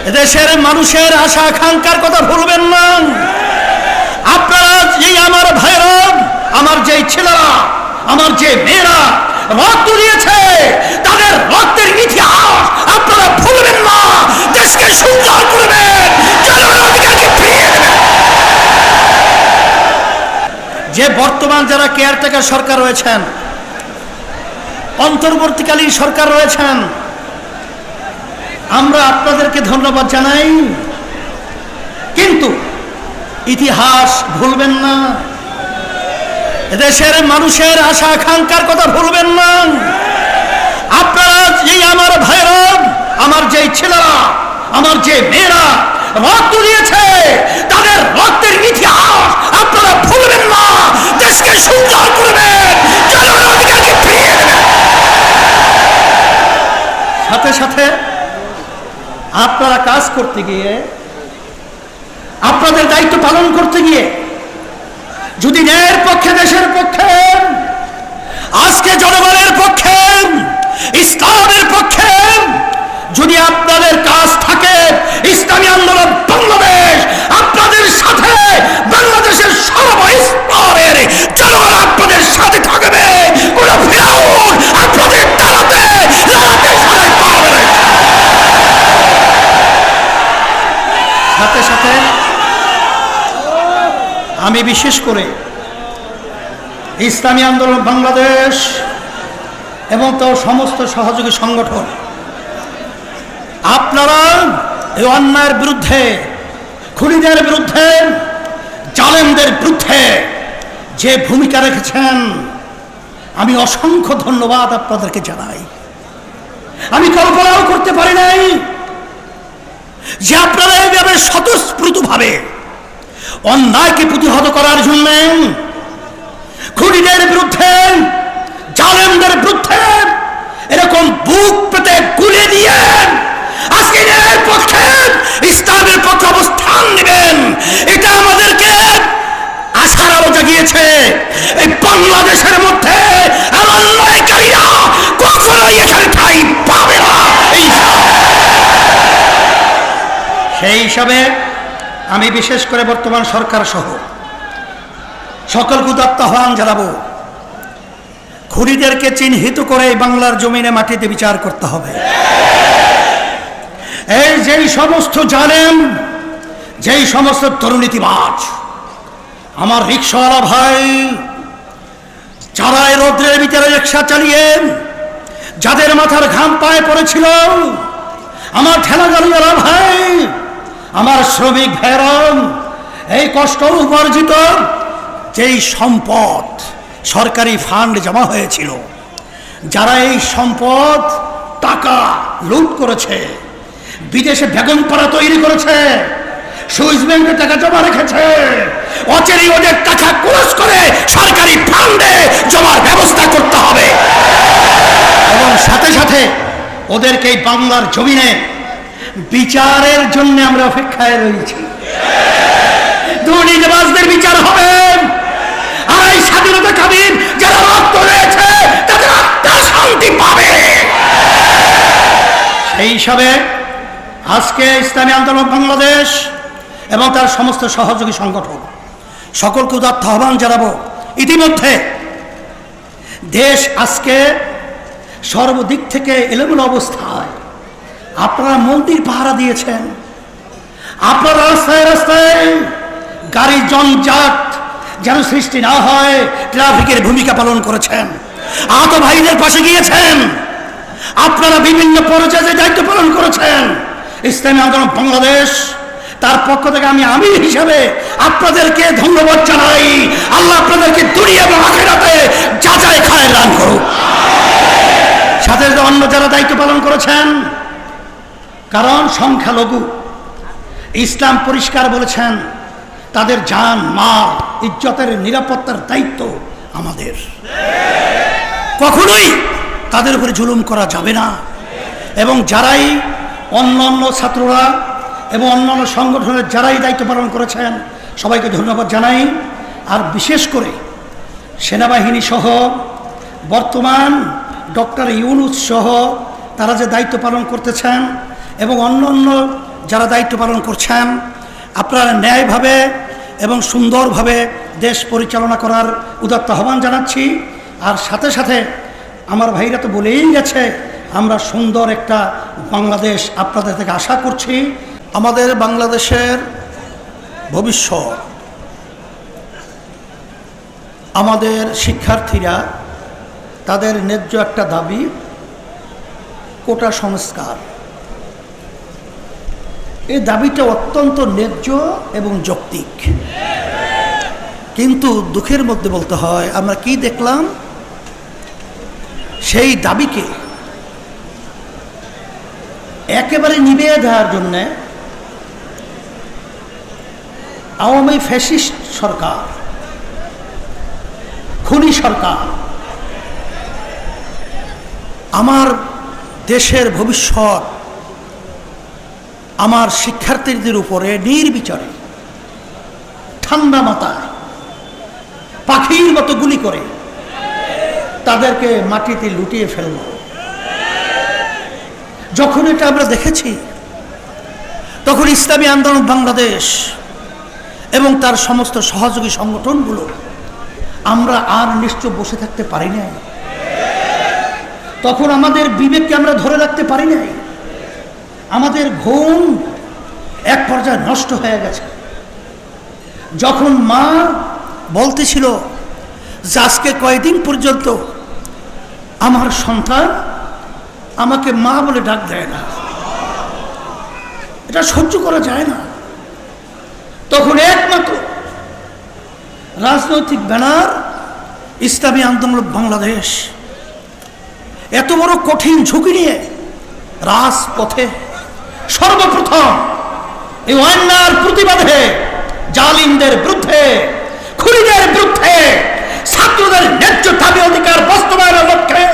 এদেশের মানুষের আশা আকাঙ্ক্ষার কথা ভুলবেন না। আপনারা এই আমার ভাইরা, আমার যে ছেলেরা, আমার যে মেয়েরা রক্ত দিয়েছে, তাদের রক্তের ইতিহাস আপনারা ভুলবেন না। দেশকে সুন্দর করবেন, জনগণের অধিকারকে ফিরিয়ে দেবেন। যে বর্তমান যারা কেয়ারটেকার সরকার রয়েছেন, অন্তর্বর্তীকালীন সরকার রয়েছেন, আমরা আপনাদেরকে ধন্যবাদ জানাই, কিন্তু ইতিহাস ভুলবেন না। এদেশের মানুষের আশা আকাঙ্ক্ষার কথা ভুলবেন না। আপনারা এই আমার ভাইরা, আমার যে ছেলেরা, আমার যে মেয়েরা রক্ত দিয়েছে, তাদের রক্তের ইতিহাস আপনারা ভুলবেন না। দেশকে সুন্দর করবেন, জনগণের অধিকারকে ফিরিয়ে দেবেন। সাথে সাথে আপনারা কাজ করতে গিয়ে, আপনাদের দায়িত্ব পালন করতে গিয়ে যদি ন্যায়ের পক্ষে, দেশের পক্ষে, আজকে জনগণের পক্ষে, ইসলামের পক্ষে যদি আপনাদের কাজ থাকে, ইসলামী আন্দোলন বাংলাদেশ আপনাদের সাথে, বাংলাদেশের সর্বস্তরের জনগণ আপনাদের সাথে থাকবে। কোন ফিরাউন আপনাদের দাঁড়াতে পারবে না। সাথে সাথে আমি বিশেষ করে ইসলামী আন্দোলন বাংলাদেশ এবং তার সমস্ত সহযোগী সংগঠন, আপনারা এই অন্যায়ের বিরুদ্ধে, খুনিদের বিরুদ্ধে, জালেমদের বিরুদ্ধে যে ভূমিকা রেখেছেন, আমি অসংখ্য ধন্যবাদ আপনাদেরকে জানাই। আমি কল্পনাও করতে পারি নাই যে আপনারা এইভাবে স্বতঃস্ফূর্তভাবে অন্যায়কে প্রতিহত করার জন্য, খুনিদের বিরুদ্ধে, জালেমদের বিরুদ্ধে এরকম বুক পেতে গুলি দিয়ে আজকে এর পক্ষে, ইসলামের পক্ষে অবস্থান নেবেন। এটা আমাদেরকে আশার আলো জাগিয়েছে। এই বাংলাদেশের মধ্যে অন্যায়কারীরা কখনোই এখানে ঠাঁই পাবে না। সেই হিসাবে আমি বিশেষ করে বর্তমান সরকার সহ সকলকে উদাত্ত আহ্বান জানাবো, খুনিদেরকে চিহ্নিত করে বাংলার জমিনে মাটিতে বিচার করতে হবে। এই যেই সমস্ত জালেম, যেই সমস্ত দুর্নীতিবাজ, আমার রিক্সাওয়ালা ভাই, যারা রৌদ্রের ভিতরে রিক্সা চালিয়ে যাদের মাথার ঘাম পায়ে পড়েছিল, আমার ঠেলাগাড়িওয়ালা ভাই, আমার শ্রমিক ভাইরা, এই কষ্ট উপার্জিত যেই সম্পদ সরকারি ফান্ড জমা হয়েছিল, যারা এই সম্পদ টাকা লুট করেছে, বিদেশে বেগমপাড়া তৈরি করেছে, সুইস ব্যাংকে টাকা জমা রেখেছে, অচেরি ওদের টাকা ক্রস করে সরকারি ফান্ডে জমার ব্যবস্থা করতে হবে। এবং সাথে সাথে ওদেরকে এই বাংলার জমিনে বিচারের জন্য আমরা অপেক্ষায় রয়েছি। দুর্নীতিবাজদের বিচার হবে, আর এই স্বাধীনতাকামী যারা রক্ত রয়েছে তাদের আত্মা শান্তি পাবে। সেই হিসাবে আজকে ইসলামী আন্দোলন বাংলাদেশ এবং তার সমস্ত সহযোগী সংগঠন সকলকে উদাত্ত আহ্বান জানাবো। ইতিমধ্যে দেশ আজকে সর্বদিক থেকে এলোমেলো অবস্থায়, আপনারা মন্দির পাহারা দিয়েছেন, আপনারা রাস্তায় রাস্তায় গাড়ি জঞ্জাট যেন সৃষ্টি না হয় ট্রাফিকের ভূমিকা পালন করেছেন, আহত ভাইদের পাশে গিয়েছেন, আপনারা বিভিন্ন পর্যায়ে দায়িত্ব পালন করেছেন। ইসলামী আন্দোলন বাংলাদেশ তার পক্ষ থেকে আমি আমির হিসাবে আপনাদেরকে ধন্যবাদ জানাই। আল্লাহ আপনাদেরকে দুনিয়া এবং আখিরাতে যাচাই খায়ের দান করুক। সাথে অন্য যারা দায়িত্ব পালন করেছেন, কারণ সংখ্যালঘু, ইসলাম পরিষ্কার বলেছেন তাদের জান, মাল, ইজ্জতের নিরাপত্তার দায়িত্ব আমাদের। কখনোই তাদের উপরে জুলুম করা যাবে না। এবং যারাই অন্যান্য ছাত্ররা এবং অন্যান্য সংগঠনের যারাই দায়িত্ব পালন করেছেন সবাইকে ধন্যবাদ জানাই। আর বিশেষ করে সেনাবাহিনী সহ বর্তমান ডক্টর ইউনূস সহ তারা যে দায়িত্ব পালন করতেছেন এবং অন্য যারা দায়িত্ব পালন করছেন, আপনারা ন্যায়ভাবে এবং সুন্দরভাবে দেশ পরিচালনা করার উদাত্ত আহ্বান জানাচ্ছি। আর সাথে সাথে আমার ভাইরা তো বলেই গেছে, আমরা সুন্দর একটা বাংলাদেশ আপনাদের থেকে আশা করছি। আমাদের বাংলাদেশের ভবিষ্যৎ, আমাদের শিক্ষার্থীরা তাদের ন্যায্য একটা দাবি, কোটা সংস্কার। এই দাবিটা অত্যন্ত ন্যায্য এবং যৌক্তিক, কিন্তু দুঃখের মধ্যে বলতে হয় আমরা কি দেখলাম, সেই দাবিকে একেবারে নিভিয়ে দেওয়ার জন্য আওয়ামী ফ্যাসিস্ট সরকার, খুনি সরকার আমার দেশের ভবিষ্যৎ, আমার শিক্ষার্থীদের উপরে নির্বিচারে ঠান্ডা মাথায় পাখির মতো গুলি করে তাদেরকে মাটিতে লুটিয়ে ফেলল। যখন এটা আমরা দেখেছি, তখন ইসলামী আন্দোলন বাংলাদেশ এবং তার সমস্ত সহযোগী সংগঠনগুলো আমরা আর নিশ্চয় বসে থাকতে পারি নাই। তখন আমাদের বিবেককে আমরা ধরে রাখতে পারি নাই। আমাদের ঘুম এক পর্যায়ে নষ্ট হয়ে গেছে। যখন মা বলতেছিল যে আজকে কয়েকদিন পর্যন্ত আমার সন্তান আমাকে মা বলে ডাক দেয় না, এটা সহ্য করা যায় না, তখন একমাত্র রাজনৈতিক ব্যানার ইসলামী আন্দোলন বাংলাদেশ এত বড় কঠিন ঝুঁকি নিয়ে রাজপথে সর্বপ্রথম এই অন্যায়ের প্রতিবাদে, জালিমদের বিরুদ্ধে, খুনিদের বিরুদ্ধে, ছাত্রদের ন্যায্য দাবি অধিকার বাস্তবায়নের লক্ষ্যে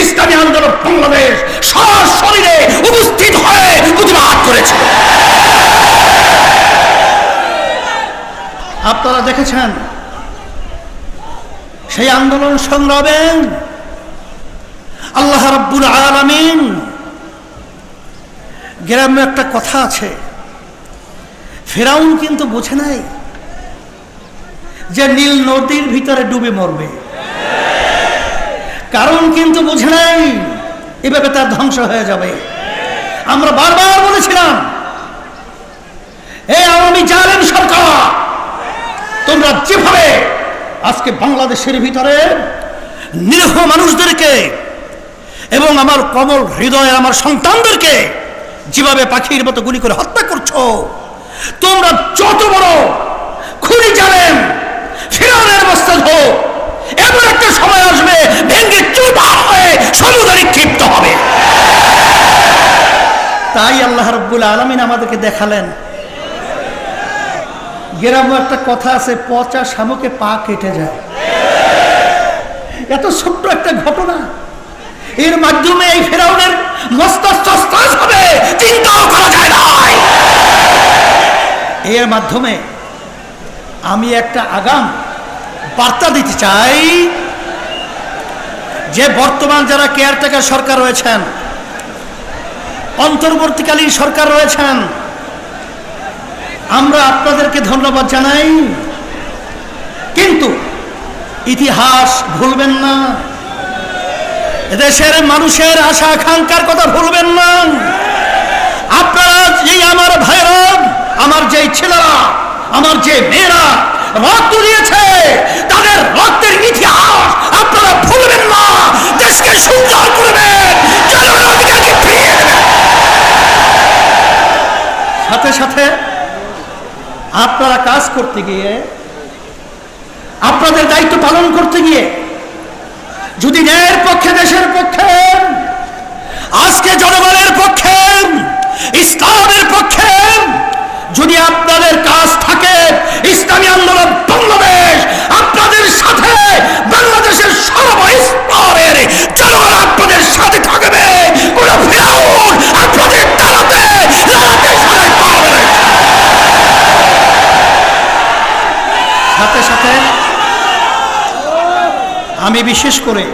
ইসলামী আন্দোলন বাংলাদেশ সশরীরে উপস্থিত হয়ে প্রতিবাদ করেছে। আপনারা দেখেছেন সেই আন্দোলন সংগ্রামে আল্লাহ রাব্বুল আলামিন, গ্রামে একটা কথা আছে, ফেরাউন কিন্তু বোঝে নাই যে নীল নদীর ভিতরে ডুবে মরবে, কারণ কিন্তু বোঝে নাই এভাবে তার ধ্বংস হয়ে যাবে। আমরা বারবার বলেছিলাম, এই আওয়ামী জালেম সরকার, তোমরা যেভাবে আজকে বাংলাদেশের ভিতরে নিরীহ মানুষদেরকে এবং আমার কোমল হৃদয়ের আমার সন্তানদেরকে যেভাবে পাখির মতো গুলি করে হত্যা করছো, তোমরা যত বড় খুনি জালেম ফিরআউনের মস্তক হোক, এমন একটা সময় আসবে ভেঙে চুরমার হয়ে সমুদ্রে নিক্ষিপ্ত হবে। তাই আল্লাহ রাব্বুল আলামিন আমাদেরকে দেখালেন। গ্রামে একটা কথা আছে, পচা শামুকে পা কেটে যায়। এত ছোট্ট একটা ঘটনা, এর মাধ্যমে এই ফেরাউনের মস্তক হবে চিন্তাও করা যায় না। এর মাধ্যমে আমি একটা আগাম বার্তা দিতে চাই যে বর্তমান যারা কেয়ারটেকার সরকার রয়েছেন, অন্তর্বর্তীকালীন সরকার রয়েছেন, আমরা আপনাদেরকে ধন্যবাদ জানাই, কিন্তু ইতিহাস ভুলবেন না, এদেশের মানুষের আশা আকাঙ্ক্ষার কথা ভুলবেন না। আপনারা এই আমার ভাইরা, আমার যে ছেলেরা, আমার যে মেয়েরা রক্ত দিয়েছে, তাদের রক্তের ইতিহাস আপনারা ভুলবেন না। দেশকে সুন্দর করবেন, জনগণের অধিকারকে ফিরিয়ে দেবেন। সাথে সাথে আপনারা কাজ করতে গিয়ে, আপনাদের দায়িত্ব পালন করতে গিয়ে যদি ন্যায়ের পক্ষে, দেশের পক্ষে, আজকে জনগণের পক্ষে, ইসলামের পক্ষে যদি আপনাদের কাজ থাকে, ইসলামী আন্দোলন বাংলাদেশ আপনাদের সাথে, বাংলাদেশের সর্বস্তরের জনগণ আপনাদের সাথে থাকবে। কোন ফিরাউন আপনাদের দাঁড়াতে সাথে পারবে না। সাথে সাথে আমি বিশেষ করে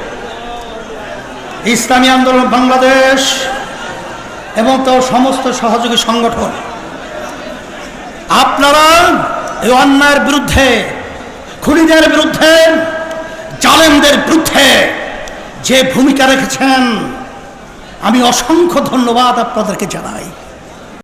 ইসলামী আন্দোলন বাংলাদেশ এবং তার সমস্ত সহযোগী সংগঠন আপনারা এই অন্যায়ের বিরুদ্ধে, খুনিদের বিরুদ্ধে, জালেমদের বিরুদ্ধে যে ভূমিকা রেখেছেন, আমি অসংখ্য ধন্যবাদ আপনাদেরকে জানাই।